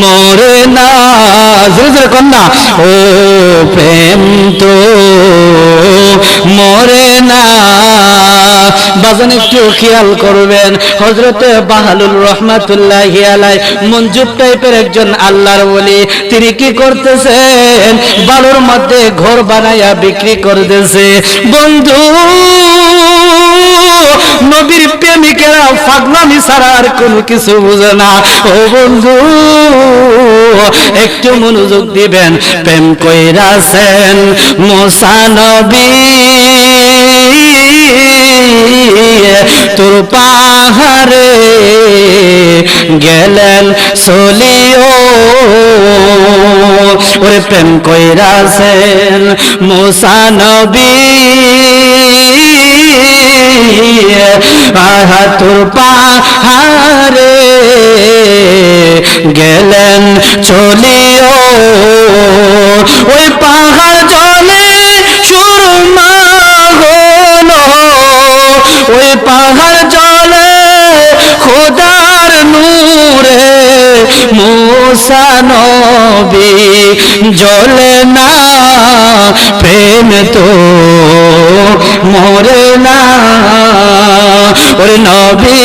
মরে না, জোরে জোরে কন্যা, ও প্রেম তো মরে না। বাজান একটু খেয়াল করবেন, হযরতে বাহালুল রহমাতুল্লাহি আলাইহি মঞ্জুব টাইপের একজন আল্লাহর ওলি, তিনি কি করতেছেন, বালুর মধ্যে ঘর বানায়া বিক্রি করতেছে। বন্ধু, নবীর প্রেমিকেরা পাগলামি ছাড়া আর কোনো কিছু বুঝে না। ও বন্ধু, একটু মনোযোগ দিবেন। প্রেম কইরাছেন মুসা নবী, তোর পাহাড়ে গেলেন চলিও। ওরে প্রেম কইরাছেন মুসা নবী, আহা তোর পাহাড়ে গেলেন চলিও। ওই পাহাড় জলে সুরমা হলো, ওই পাহাড় জলে খোদার নূরে মুসা নবী জ্বলে না, প্রেম তো মরে না। ওরে নবী